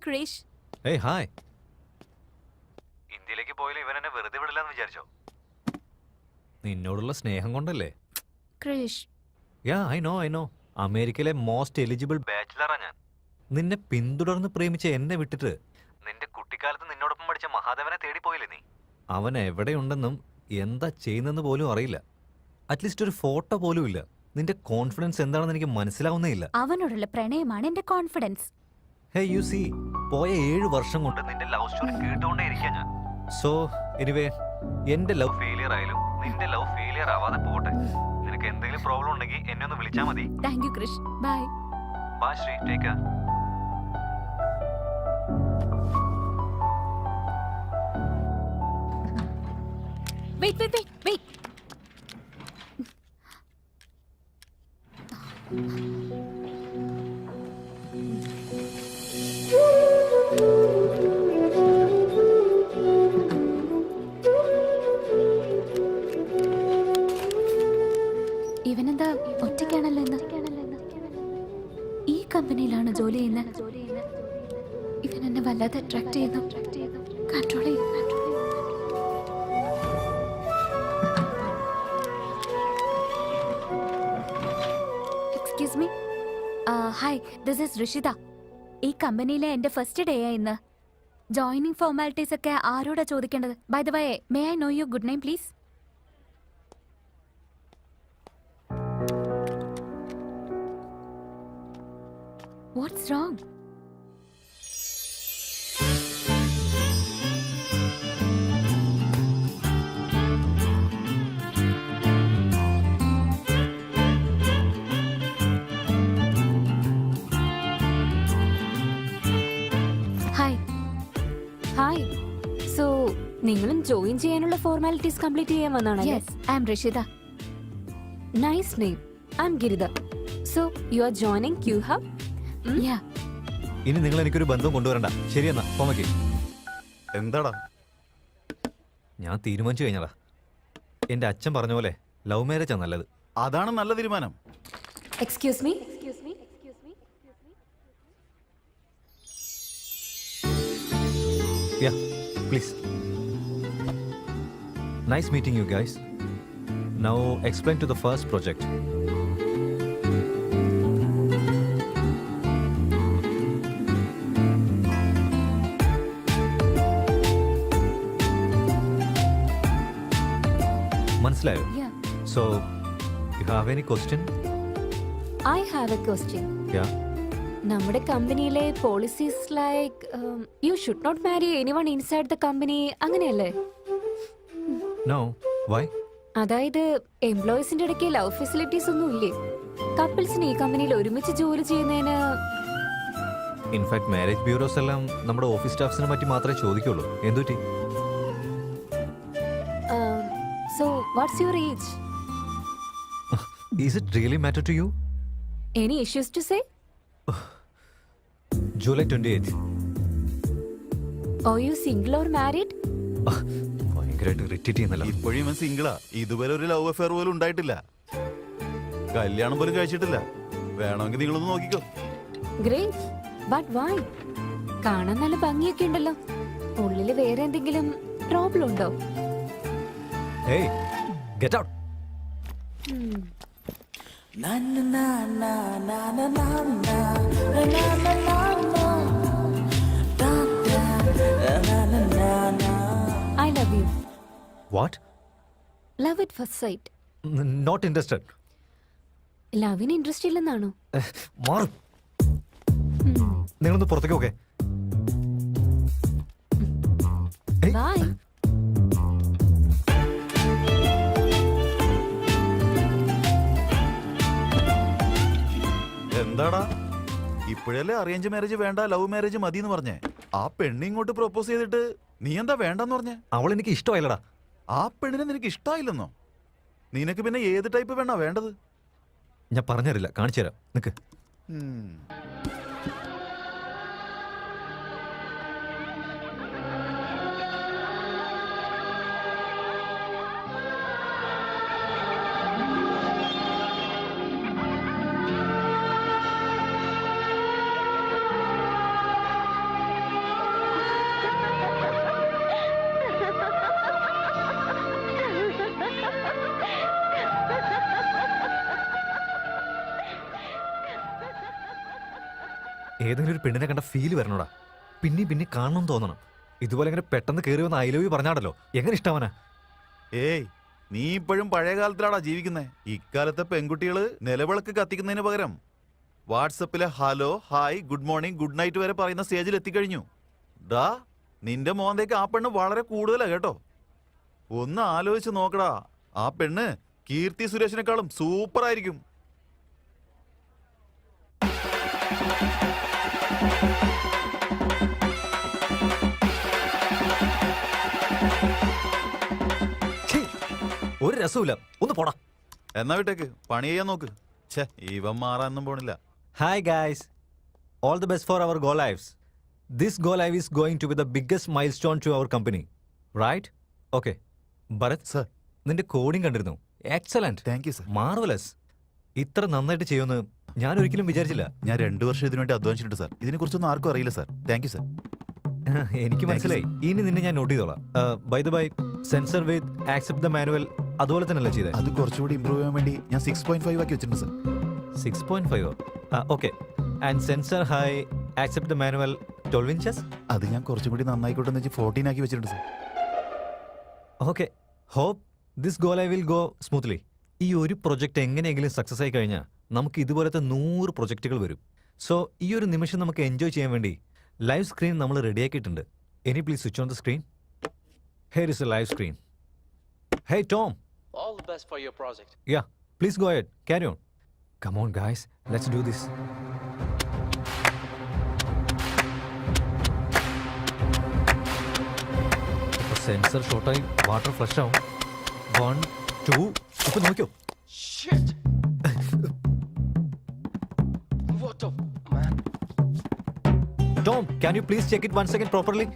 Krish. Hey, hi. ഇന്ത്യയിലേക്ക് പോയാലും ഇവൻ എന്നെ വെറുതെ വിടില്ലെന്ന് വിചാരിച്ചോ? നിന്നോടുള്ള സ്നേഹം കൊണ്ടല്ലേ? ക്രിഷ്. യാ, ഐ നോ. അമേരിക്കയിലെ മോസ്റ്റ് എലിജിബിൾ ബാച്ചിലറാ ഞാൻ. നിന്നെ പിന്തുടർന്ന് പ്രേമിച്ച എന്നെ വിട്ടിട്ട് നിന്റെ കുട്ടിക്കാലത്ത് നിന്നോടൊപ്പം പഠിച്ച മഹാദേവനെ തേടി പോയില്ലേ നീ? അവൻ എവിടെയുണ്ടെന്നും എന്താ ചെയ്യുന്നെന്ന് പോലും അറിയില്ല. അറ്റ്ലീസ്റ്റ് ഒരു ഫോട്ടോ പോലും ഇല്ല. നിന്റെ കോൺഫിഡൻസ് എന്താണെന്ന് എനിക്ക് മനസ്സിലാവുന്നേ ഇല്ല. അവനോടുള്ള പ്രണയമാണ് എന്റെ കോൺഫിഡൻസ്. ഹേ യു സീ, പോയ 7 വർഷം കൊണ്ട് നിന്റെ ലവ് സ്റ്റോറി കേട്ടുകൊണ്ടേ ഇരിക്കാൻ ഞാൻ. സോ എനിവേ, എന്റെ ലവ് ഫെയിലിയർ ആയാലും നിന്റെ ലവ് ഫെയിലിയർ ആവാതെ പോട്ടെ. നിനക്ക് എന്തെങ്കിലും പ്രോബ്ലം ഉണ്ടെങ്കിൽ എന്നെ ഒന്ന് വിളിച്ചാൽ മതി. Thank you Krish. Bye. Bye Sree, take care. Wait. ഇവനെന്താ ഒറ്റയ്ക്കാണല്ലോ ഇന്ന്? ഈ കമ്പനിയിലാണ് ജോലി ചെയ്യുന്നത്. ഇവൻ എന്നെ വല്ലാതെ അട്രാക്ട് ചെയ്യുന്നു. കൺട്രോൾ ചെയ്യും. Excuse me. Hi, this is Rishitha. ഈ കമ്പനിയിലെ എന്റെ ഫസ്റ്റ് ഡേ ആയി ഇന്ന്. ജോയിനിങ് ഫോർമാലിറ്റീസ് ഒക്കെ ആരോടാ ചോദിക്കേണ്ടത്? By the way, may I know your good name please? What's wrong? Hi. So, നിങ്ങളും ജോയിൻ ചെയ്യാനുള്ള ഫോർമാലിറ്റീസ് കംപ്ലീറ്റ് ചെയ്യാൻ വന്നാണല്ലേ? Yes, I am Rishida. Nice name. I'm Girida. So, you are joining Q-Hub? Yeah. ഇനി നിങ്ങൾ എനിക്കൊരു ബന്ധം കൊണ്ടുവരണ്ട. ശരിയെന്നാ, പോമയ്ക്ക്. എന്താടാ? ഞാൻ തീരുമാനിച്ചു കഴിഞ്ഞതാ. എന്റെ അച്ഛൻ പറഞ്ഞ പോലെ ലവ് മാരേജാ നല്ലത്. അതാണ് നല്ല തീരുമാനം. Excuse me. Yeah, please. Nice meeting you guys. Now explain to the first project. മനസ്സിലായോ? Yeah. So, you have any question? I have a question. Yeah. നമ്മുടെ കമ്പനിയിലെ policies like you should not marry anyone inside the company, അങ്ങനെയല്ലേ? No. Why? അതായത് എംപ്ലോയീസിന്റെ ഇടയ്ക്ക് love facilities ഒന്നും ഇല്ലേ? കപ്പിൾസിന് ഈ കമ്പനിയിൽ ഒരുമിച്ച് ജോലി ചെയ്യുന്നതിന്? ഇൻഫാക്ട് മാരേജ് ബ്യൂറോസ് എല്ലാം നമ്മുടെ ഓഫീസ് സ്റ്റാഫ്സിനെ പറ്റി മാത്രമേ ചോദിക്കുള്ളൂ. എന്തുപറ്റി? So what's your age? Is it really matter to you? Any issues to say? July 28th. Are you single or married? ഭയങ്കരമായിട്ട് ഇറിറ്റേറ്റ് ചെയ്യുന്നല്ലോ. ഇപ്പോഴും ഇവൻ സിംഗിളാ. ഇതുവരെ ഒരു ലവ് അഫെയർ പോലും ഉണ്ടായിട്ടില്ല. കല്യാണം പോലും കഴിച്ചിട്ടില്ല. വേണമെങ്കിൽ നിങ്ങളൊന്ന് നോക്കിക്കോ. Great. But why? കാണാൻ നല്ല ഭംഗിയൊക്കെ ഉണ്ടല്ലോ. ഉള്ളില് വേറെ എന്തെങ്കിലും പ്രോബ്ലം ഉണ്ടോ? Hey, get out. I love you. What? Love at first sight. Not interested. ലവിന് ഇൻട്രസ്റ്റ് ഇല്ലെന്നാണോ? മാറും. നിങ്ങളൊന്ന് പുറത്തേക്ക് ഓക്കെ? ബൈ. എന്താടാ, ഇപ്പോഴല്ലേ അറേഞ്ച് മാരേജ് വേണ്ട ലവ് മാരേജ് മതി എന്ന് പറഞ്ഞേ? ആ പെണ്ണ് ഇങ്ങോട്ട് പ്രൊപ്പോസ് ചെയ്തിട്ട് നീ എന്താ വേണ്ടെന്ന് പറഞ്ഞേ? അവൾ എനിക്ക് ഇഷ്ടമായില്ലടാ. ആ പെണ്ണിനെ നിനക്ക് ഇഷ്ടമായില്ലെന്നോ? നിനക്ക് പിന്നെ ഏത് ടൈപ്പ് പെണ്ണാ വേണ്ടത്? ഞാൻ പറഞ്ഞുതരില്ല, കാണിച്ചു തരാം. നിക്ക്. ഏതെങ്കിലും ഒരു പെണ്ണിനെ കണ്ട ഫീല് വരണോടാ. പിന്നെ കാണണം തോന്നണം. ഇതുപോലെ ഇങ്ങനെ പെട്ടെന്ന് കയറി വന്ന് ഐ ലവ് യു പറഞ്ഞാടല്ലോ, എങ്ങനെ ഇഷ്ടാവനാ? ഏയ്, നീ ഇപ്പോഴും പഴയ കാലത്തിലാടാ ജീവിക്കുന്നേ. ഇക്കാലത്തെ പെൺകുട്ടികള് നിലവിളക്ക് കത്തിക്കുന്നതിന് പകരം വാട്സപ്പിലെ hello, hi, good morning, good night വരെ പറയുന്ന സ്റ്റേജിൽ എത്തിക്കഴിഞ്ഞു. ഡാ, നിന്റെ മോന്തേക്ക് ആ പെണ്ണ് വളരെ കൂടുതലാ കേട്ടോ. ഒന്ന് ആലോചിച്ച് നോക്കടാ, ആ പെണ്ണ് കീർത്തി സുരേഷിനെക്കാളും സൂപ്പർ ആയിരിക്കും. ഛീ, ഒരു രസമില്ല, ഒന്ന് പോടാ. എന്നാ വിട്ടേക്ക്, പണി ചെയ്യാൻ നോക്ക്. ഛേ, ഇവൻ മാറാനൊന്നും പോണില്ല. Hi guys, all the best for our go lives. This go live is going to be the biggest milestone to our company, right? Okay. Bharat sir, നിന്റെ കോഡിംഗ് കണ്ടിരുന്നു. Excellent, thank you sir. Marvellous. ഇത്ര നന്നായിട്ട് ചെയ്യുമെന്ന് ഞാൻ ഒരിക്കലും വിചാരിച്ചില്ല. ഞാൻ 2 വർഷം ഇതിനുവേണ്ടി അധ്വാനിച്ചിട്ടുണ്ട് സർ. ഇതിനെ കുറിച്ചൊന്നും ആർക്കും അറിയില്ല സർ. Thank you sir. എനിക്ക് മനസ്സിലായി. ഇനി നിന്നെ ഞാൻ നോട്ട് ചെയ്തോളാം. By the by, sensor with accept the manual അതുപോലെ തന്നെയല്ലേ ചെയ്തേ? അത് കുറച്ചുകൂടി ഇമ്പ്രൂവ് ചെയ്യാൻ വേണ്ടി ഞാൻ 6.5 ആക്കി വെച്ചിട്ടുണ്ട് sir. 6.5. Okay. And sensor high accept the manual 12 inches. അത് ഞാൻ കുറച്ചും കൂടി നന്നായിക്കോട്ടെ എന്ന് വെച്ച് 14 ആക്കി വെച്ചിട്ടുണ്ട് sir. Okay, hope this go live will go smoothly. ഈ ഒരു പ്രൊജക്ട് എങ്ങനെയെങ്കിലും സക്സസ് ആയി കഴിഞ്ഞാൽ നമുക്ക് ഇതുപോലത്തെ 100 പ്രൊജക്റ്റുകൾ വരും. സോ ഈ ഒരു നിമിഷം നമുക്ക് എൻജോയ് ചെയ്യാൻ വേണ്ടി ലൈവ് സ്ക്രീൻ നമ്മൾ റെഡിയാക്കിയിട്ടുണ്ട്. Any please switch on the screen. Here is a live screen. Hey Tom. All the best for your project. Yeah, please go ahead, carry on. Come on guys, let's do this. Sensor ഷോർട്ടായി water flush ആവും. 1 2 ഇപ്പൊ നോക്കിയോ? Shit! What the man? Tom, can you please check it once again properly?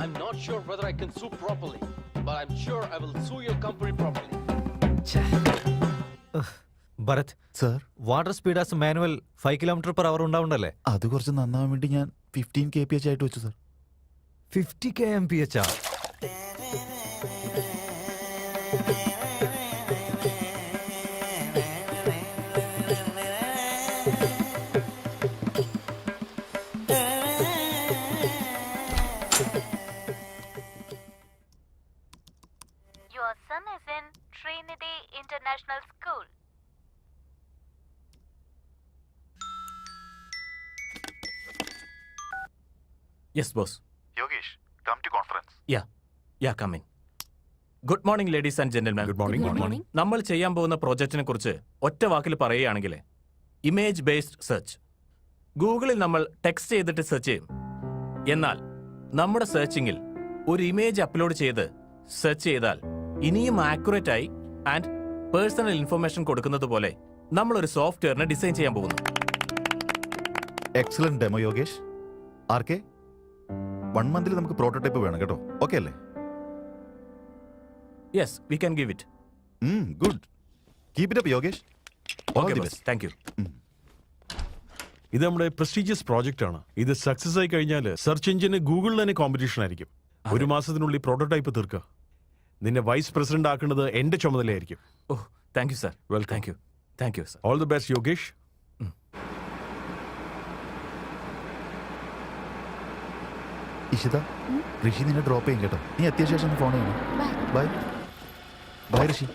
I'm not sure whether I can sue properly, but I'm sure I will sue your company properly. Bharat, sir, water speed as manual 5 km/h ഉണ്ടാവുണ്ടല്ലേ? അത് കുറച്ച് നന്നാവാൻ വേണ്ടി ഞാൻ 15 kph ആയിട്ട് വെച്ചു sir. 50 kmph. Your son is in Trinity International School. Yes, boss. Yogesh, come to conference. Yeah, come in. Good morning, ladies and gentlemen. Good morning. നമ്മൾ ചെയ്യാൻ പോകുന്ന പ്രോജക്റ്റിനെ കുറിച്ച് ഒറ്റ വാക്കിൽ പറയുകയാണെങ്കിൽ ഇമേജ് ബേസ്ഡ് സെർച്ച്. ഗൂഗിളിൽ നമ്മൾ ടെക്സ്റ്റ് ചെയ്തിട്ട് സെർച്ച് ചെയ്യും. എന്നാൽ നമ്മുടെ സെർച്ചിങ്ങിൽ ഒരു ഇമേജ് അപ്ലോഡ് ചെയ്ത് സെർച്ച് ചെയ്താൽ ഇനിയും ആക്യുറേറ്റ് ആയി ആൻഡ് പേഴ്സണൽ ഇൻഫർമേഷൻ കൊടുക്കുന്നത് പോലെ നമ്മളൊരു സോഫ്റ്റ്വെയറിനെ ഡിസൈൻ ചെയ്യാൻ പോകുന്നു. Excellent demo Yogesh. ആർക്കെ 1 month നമുക്ക് പ്രോട്ടോടൈപ്പ് വേണം കേട്ടോ. ഓക്കെ അല്ലേ? Yes, we can give it. Good. Keep it up Yogesh. All okay the boss, best. Thank you. ഇത് നമ്മുടെ പ്രസ്റ്റീജിയസ് പ്രോജക്റ്റ് ആണ്. ഇത് സക്സസ് ആയി കഴിഞ്ഞാൽ സെർച്ച് എഞ്ചിന് ഗൂഗിളിൽ തന്നെ കോമ്പറ്റീഷൻ ആയിരിക്കും. 1 മാസത്തിനുള്ളിൽ പ്രോട്ടോടൈപ്പ് തീർക്കുക. നിന്നെ വൈസ് പ്രസിഡന്റ് ആക്കുന്നത് എന്റെ ചുമതലയായിരിക്കും. Oh, thank you sir. Welcome. Thank you sir. All the best Yogesh. Ishita, Rishi നിന്നെ ഡ്രോപ്പ് ചെയ്യും കേട്ടോ. നീ എത്തിയ ശേഷം ഫോൺ ചെയ്യണം. ബൈ. Bye bye Rishi.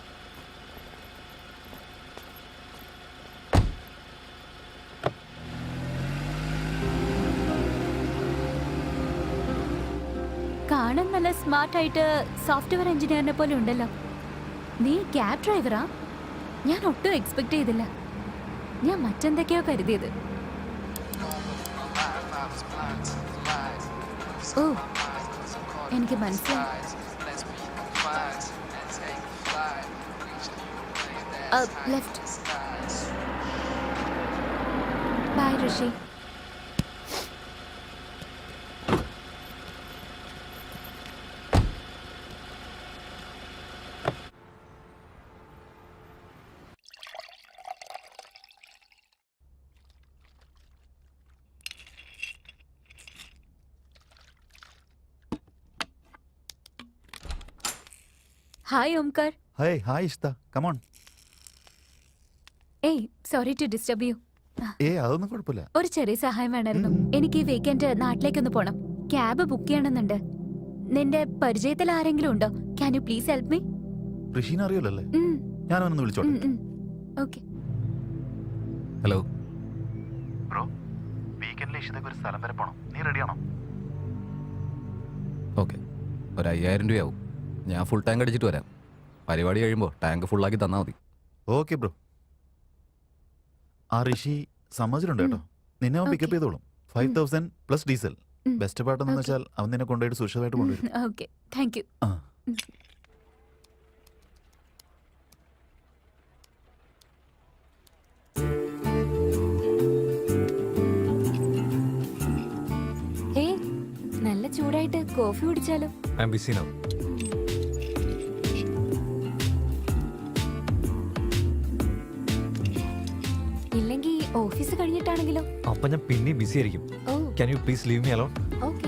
കാണാൻ നല്ല സ്മാർട്ട് ആയിട്ട് സോഫ്റ്റ്വെയർ എഞ്ചിനീയറിനെ പോലെ ഉണ്ടല്ലോ. നീ ക്യാബ് ഡ്രൈവറാ? ഞാൻ ഒട്ടും എക്സ്പെക്ട് ചെയ്തില്ല. ഞാൻ മറ്റെന്തൊക്കെയോ കരുതിയത്. ഓ, എനിക്ക് മനസ്സിലായി. Left. Bye Rishi. Hi Omkar. Hi hi Ishita, come on. ഏയ്, സോറി ടു ഡിസ്റ്റർബ് യു. അതൊന്നും കുഴപ്പമില്ല. ഒരു ചെറിയ സഹായം വേണമായിരുന്നു. എനിക്ക് ഈ വീക്കെൻഡ് നാട്ടിലേക്കൊന്ന് പോണം. ക്യാബ് ബുക്ക് ചെയ്യണമെന്നുണ്ട്. നിന്റെ പരിചയത്തിൽ ആരെങ്കിലും ഉണ്ടോ? Can you please help me? ഋഷീനെ അറിയില്ലല്ലേ? ഞാനൊന്ന് വിളിച്ചോട്ടെ. ഓക്കെ. ഹലോ ബ്രോ, വീക്കെൻഡിൽ ഇഷിതയ്ക്ക് ഒരു സ്ഥലം വരെ പോണം. നീ റെഡിയാണോ? ഓക്കെ, ഒരു 5000 രൂപയാവും. ഞാൻ ഫുൾ ടാങ്ക് അടിച്ചിട്ട് വരാം. പരിപാടി കഴിയുമ്പോൾ ടാങ്ക് ഫുള്ളാക്കി തന്നാൽ മതി. Okay bro. ആ ഋഷി സമ്മതിച്ചിട്ടുണ്ട് കേട്ടോ. നിന്നെ അവൻ പിക്കപ്പ് ചെയ്തോളും. 5000 പ്ലസ് ഡീസൽ. ബെസ്റ്റ് പാട്ടെന്ന് വെച്ചാൽ അവൻ നിന്നെ കൊണ്ടുപോയിട്ട് സുരക്ഷിതമായിട്ട് കൊണ്ടുവരും. Okay, thank you. ആ. ഹേ, നല്ല ചൂടായിട്ട് കോഫി കുടിച്ചാലോ? I am busy now. ഇല്ലെങ്കിൽ ഓഫീസ് കഴിഞ്ഞിട്ടാണെങ്കിലോ? അപ്പൊ ഞാൻ പിന്നെയും ബിസി ആയിരിക്കും. Oh can you please leave me alone? Okay.